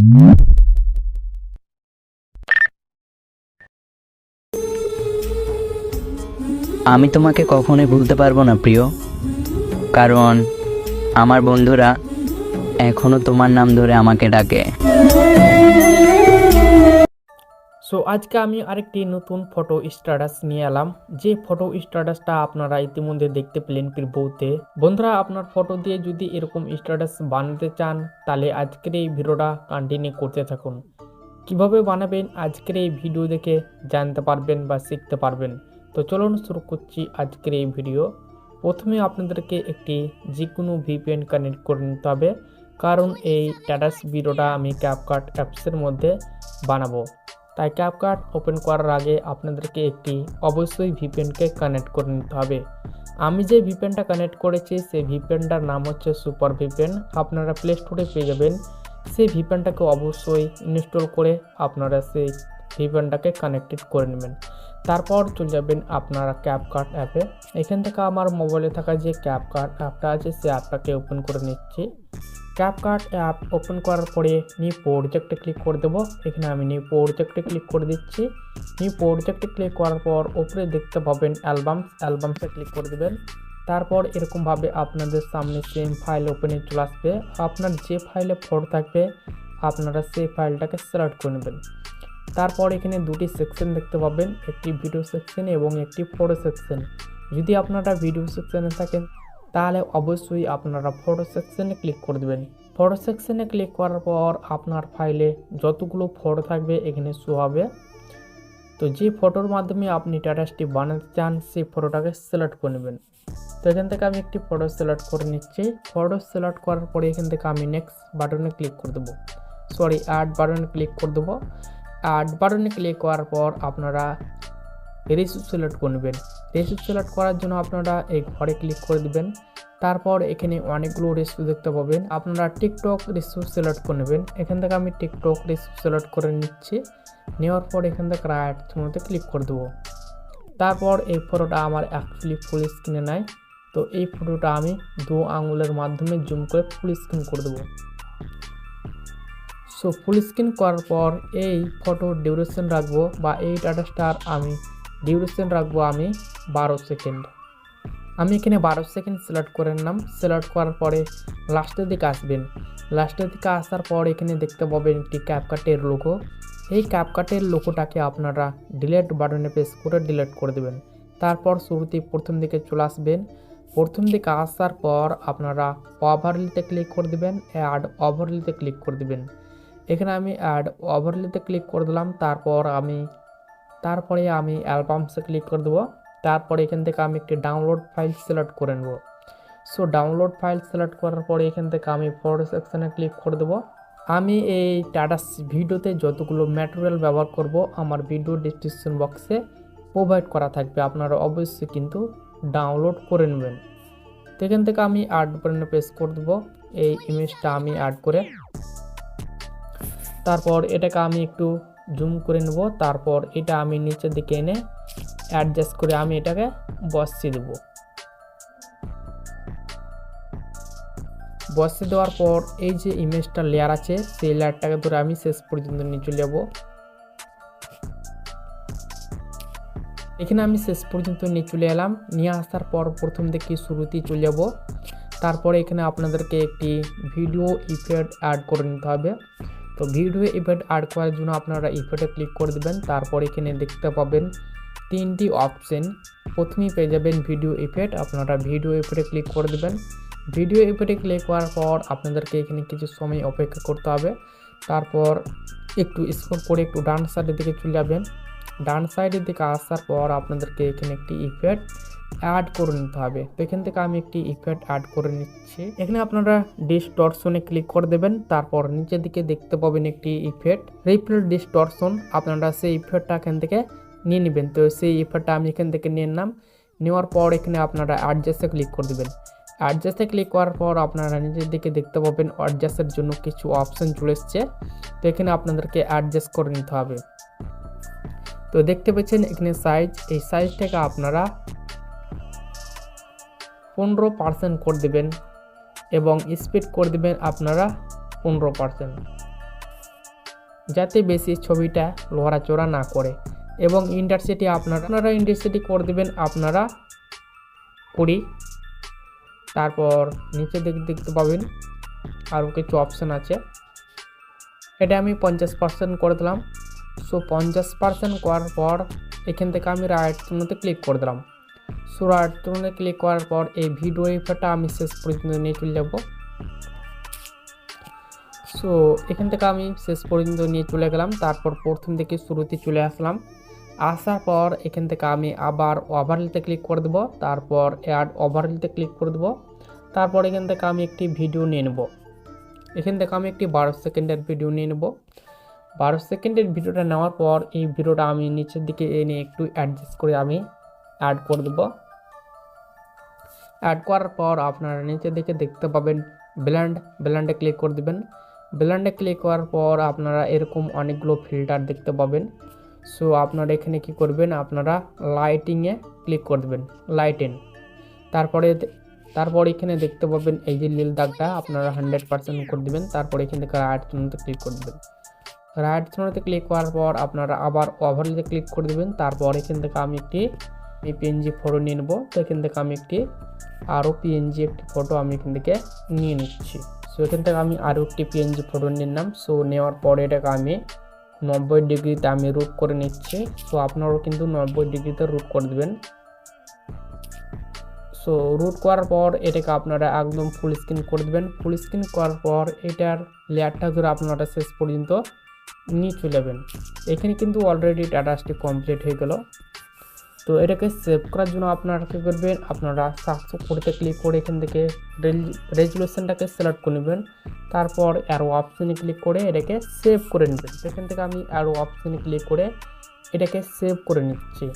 আমি তোমাকে কখনোই ভুলতে পারবো না প্রিয়, কারণ আমার বন্ধুরা এখনো তোমার নাম ধরে আমাকে ডাকে। সো আজকে আমি আরেকটি নতুন ফটো স্ট্যাটাস নিয়ে এলাম, যে ফটো স্ট্যাটাসটা আপনারা ইতিমধ্যে দেখতে পেলেন প্রিভিউতে। বন্ধুরা, আপনার ফটো দিয়ে যদি এরকম স্ট্যাটাস বানাতে চান তাহলে আজকের এই ভিডিওটা কন্টিনিউ করতে থাকুন। কিভাবে বানাবেন আজকের এই ভিডিও দেখে জানতে পারবেন বা শিখতে পারবেন। তো চলুন শুরু করছি আজকের এই ভিডিও। প্রথমে আপনাদেরকে একটি যে কোনো ভিপিএন কানেক্ট করে নিতে হবে, কারণ এই স্ট্যাটাস ভিডিওটা আমি ক্যাপকাট অ্যাপসের মধ্যে বানাবো। তাই ক্যাপকাট ওপেন করার আগে আপনাদেরকে একটি অবশ্যই ভিপিএনকে কানেক্ট করে নিতে হবে। আমি যে ভিপিএনটা কানেক্ট করেছি সেই ভিপিএনটার নাম হচ্ছে সুপার ভিপিএন। আপনারা প্লে স্টোরে পেয়ে যাবেন। সেই ভিপিএনটাকে অবশ্যই ইনস্টল করে আপনারা সেই ভিপিএনটাকে কানেক্টেড করে নেবেন। তারপর চলে যাবেন আপনারা ক্যাপকাট অ্যাপে। এখান থেকে আমার মোবাইলে থাকা যে ক্যাপকাট অ্যাপটা আছে সেই অ্যাপটাকে ওপেন করে নিচ্ছি। ক্যাপকাট অ্যাপ ওপেন করার পরে নিউ প্রজেক্টে ক্লিক করে দেবো। এখানে আমি নিউ প্রজেক্টে ক্লিক করে দিচ্ছি। নিউ প্রজেক্টে ক্লিক করার পর উপরে দেখতে পাবেন অ্যালবামসে ক্লিক করে দেবেন। তারপর এরকমভাবে আপনাদের সামনে সেম ফাইল ওপেনে চলে আসবে। আপনার যে ফাইলে ফটো থাকবে আপনারা সেই ফাইলটাকে সিলেক্ট করে নেবেন। তারপর এখানে দুটি সেকশন দেখতে পাবেন, একটি ভিডিও সেকশন এবং একটি ফটো সেকশন। যদি আপনারা ভিডিও সেকশনে থাকেন তাহলে অবশ্যই আপনারা ফটো সেকশনে ক্লিক করে দেবেন। ফটো সেকশনে ক্লিক করার পর আপনার ফাইলে যতগুলো ফটো থাকবে এখানে শো হবে। তো যে ফটোর মাধ্যমে আপনি স্ট্যাটাসটি বানাতে চান সেই ফটোটাকে সিলেক্ট করে নেবেন। তো এখান থেকে আমি একটি ফটো সিলেক্ট করে নিচ্ছি। ফটো সিলেক্ট করার পরে এখান থেকে আমি নেক্সট বাটনে ক্লিক করে দেবো, অ্যাড বাটনে ক্লিক করে দেবো। অ্যাড বাটনে ক্লিক করার পর আপনারা রেসিপ সিলেক্ট করে নেবেন। রেসিপ সিলেক্ট করার জন্য আপনারা এই ঘরে ক্লিক করে দেবেন। তারপর এখানে অনেকগুলো রেসিপ দেখতে পাবেন, আপনারা টিকটক রেসিপ সিলেক্ট করে নেবেন। এখান থেকে আমি টিকটক রেসিপ সিলেক্ট করে নিচ্ছি। নেওয়ার পর এখান থেকে রাইট মধ্যে ক্লিক করে দেবো। তারপর এই ফটোটা আমার অ্যাকচুয়ালি ফুল স্ক্রিনে নাই, তো এই ফটোটা আমি 2 আঙুলের মাধ্যমে জুম করে ফুল স্ক্রিন করে দেবো। সো ফুল স্ক্রিন করার পর এই ফটো ডিউরেশন রাখবো, বা এই স্ট্যাটাসটার আমি ডিউরেশন রাখবো আমি 12 সেকেন্ড। আমি এখানে 12 সেকেন্ড সিলেক্ট করে নিলাম। সিলেক্ট করার পরে লাস্টের দিকে আসবেন। লাস্টের দিকে আসার পর এখানে দেখতে পাবেন একটি ক্যাপকাটের লোগো। এই ক্যাপকাটের লোগোটাকে আপনারা ডিলিট বাটনে প্রেস করে ডিলিট করে দেবেন। তারপর শুরুতেই প্রথম দিকে চলে আসবেন। প্রথম দিকে আসার পর আপনারা ওভারলেতে ক্লিক করে দেবেন, অ্যাড ওভারলেতে ক্লিক করে দেবেন। এখানে আমি অ্যাড ওভারলেতে ক্লিক করে দিলাম। তারপরে আমি অ্যালবামসে ক্লিক করে দেবো। তারপরে এখান থেকে আমি একটি ডাউনলোড ফাইল সিলেক্ট করে নেব। সো ডাউনলোড ফাইল সিলেক্ট করার পরে এখান থেকে আমি ফটো সেকশনে ক্লিক করে দেবো। আমি এই স্ট্যাটাস ভিডিওতে যতগুলো ম্যাটেরিয়াল ব্যবহার করব আমার ভিডিও ডিসক্রিপশন বক্সে প্রোভাইড করা থাকবে, আপনারা অবশ্যই কিন্তু ডাউনলোড করে নেবেন। তো এখান থেকে আমি অ্যাড বাটনে প্রেস করে দেবো। এই ইমেজটা আমি অ্যাড করে তারপর এটাকে আমি একটু জুম করে নেব। তারপর এটা আমি নিচের দিকে এনে অ্যাডজাস্ট করে আমি এটাকে বসিয়ে দেব। বসিয়ে দেওয়ার পর এই যে ইমেজটা লেয়ার আছে সেই লেয়ারটাকে ধরে আমি শেষ পর্যন্ত নিয়ে চলে যাব। এখানে আমি শেষ পর্যন্ত নিয়ে চলে এলাম। নিয়ে আসার পর প্রথম থেকে শুরুতেই চলে যাব। তারপরে এখানে আপনাদেরকে একটি ভিডিও ইফেক্ট অ্যাড করে নিতে হবে। তো ভিডিও ইফেক্ট অ্যাড করার জন্য আপনারা ইফেক্টে ক্লিক করে দেবেন। তারপর এখানে দেখতে পাবেন 3টি অপশন। প্রথমেই পেয়ে যাবেন ভিডিও ইফেক্ট, আপনারা ভিডিও ইফেক্টে ক্লিক করে দেবেন। ভিডিও ইফেক্টে ক্লিক করার পর আপনাদেরকে এখানে কিছু সময় অপেক্ষা করতে হবে। তারপর একটু স্ক্রল করে একটু ডান সাইডের দিকে চলে যাবেন। ডান সাইডের দিকে আসার পর আপনাদেরকে এখানে একটি ইফেক্ট অ্যাড করে নিতে হবে। তো এখান থেকে আমি একটি ইফেক্ট অ্যাড করে নিচ্ছি। এখানে আপনারা ডিস্টরশনে ক্লিক করে দেবেন। তারপর নিচের দিকে দেখতে পাবেন একটি ইফেক্ট রিপ্লে ডিস্টরশন, আপনারা সেই ইফেক্টটা এখান থেকে নিয়ে নেবেন। তো সেই ইফেক্টটা আমি এখান থেকে নিয়ে নিলাম। নেওয়ার পর এখানে আপনারা অ্যাডজাস্টে ক্লিক করে দেবেন। অ্যাডজাস্টে ক্লিক করার পর আপনারা নিচের দিকে দেখতে পাবেন অ্যাডজাস্টের জন্য কিছু অপশন চলে এসছে। তো এখানে আপনাদেরকে অ্যাডজাস্ট করে নিতে হবে। তো দেখতে পাচ্ছেন এখানে সাইজ, এই সাইজটাকে আপনারা 15% করে দেবেন এবং স্পিড করে দেবেন আপনারা 15%। যাতে বেশি ছবিটা লড়াচড়া না করে। এবং ইন্টারসিটি আপনারা ইন্টারসিটি করে দেবেন আপনারা 20। তারপর নিচে দেখতে পাবেন আরও কিছু অপশান আছে, এটা আমি 50% করে দিলাম। সো 50% করার পর এখান থেকে আমি রাইট চিহ্নতে ক্লিক করে দিলাম। সো রাইট চিহ্নতে ক্লিক করার পর এই ভিডিও ইফেক্টটা আমি শেষ পর্যন্ত নিয়ে চলে যাব। সো এখান থেকে আমি শেষ পর্যন্ত নিয়ে চলে গেলাম। তারপর প্রথম থেকে শুরুতে চলে আসলাম। আসার পর এখান থেকে আমি আবার ওভারলেতে ক্লিক করে দেবো। তারপর অ্যাড ওভারলেতে ক্লিক করে দেবো। তারপর এখান থেকে আমি একটি ভিডিও নিয়ে নেব। এখান থেকে আমি একটি 12 সেকেন্ডের ভিডিও নিয়ে নেব। 12 সেকেন্ডের ভিডিওটা নেওয়ার পর এই ভিডিওটা আমি নিচের দিকে এনে একটু অ্যাডজাস্ট করে আমি অ্যাড করে দেবো। অ্যাড করার পর আপনারা নিচের দিকে দেখতে পাবেন ব্লেন্ডে ক্লিক করে দেবেন। ব্লেন্ডে ক্লিক করার পর আপনারা এরকম অনেকগুলো ফিল্টার দেখতে পাবেন। সো আপনারা এখানে কি করবেন, আপনারা লাইটিংয়ে ক্লিক করে দেবেন, লাইটিং। তারপর এখানে দেখতে পাবেন এই যে নীল দাগটা আপনারা 100% করে দেবেন। তারপর এখান থেকে রাইট চিহ্নতে ক্লিক করে দেবেন। রাইট চিহ্নতে ক্লিক করার পর আপনারা আবার ওভারলেতে ক্লিক করে দেবেন। তারপর এখান থেকে আমি একটি পিএনজি ফটো নিয়ে নেব। তো এখান থেকে আমি একটি আরও পিএনজি একটি ফটো আমি এখান থেকে নিয়ে নিচ্ছি। সো এখান থেকে আমি আরও একটি পিএনজি ফটো নিলাম। সো নেওয়ার পরে এটাকে আমি 90 ডিগ্রিতে আমি রুট করে নিচ্ছি। সো আপনারাও কিন্তু 90 ডিগ্রিতে রুট করে দেবেন। সো রুট করার পর এটাকে আপনারা একদম ফুল স্ক্রিন করে দেবেন। ফুল স্ক্রিন করার পর এটার লেয়ারটা ধরে আপনারা শেষ পর্যন্ত নিয়ে চলে যাবেন। এখানে কিন্তু অলরেডি স্ট্যাটাসটি কমপ্লিট হয়ে গেল। তো এটাকে সেভ করার জন্য আপনারা কী করবেন, আপনারা 720 ক্লিক করে এখান থেকে রেজুলেশনটাকে সিলেক্ট করে নেবেন। তারপর অ্যারো অপশনে ক্লিক করে এটাকে সেভ করে নেবেন। এখান থেকে আমি অ্যারো অপশনে ক্লিক করে এটাকে সেভ করে নিচ্ছি।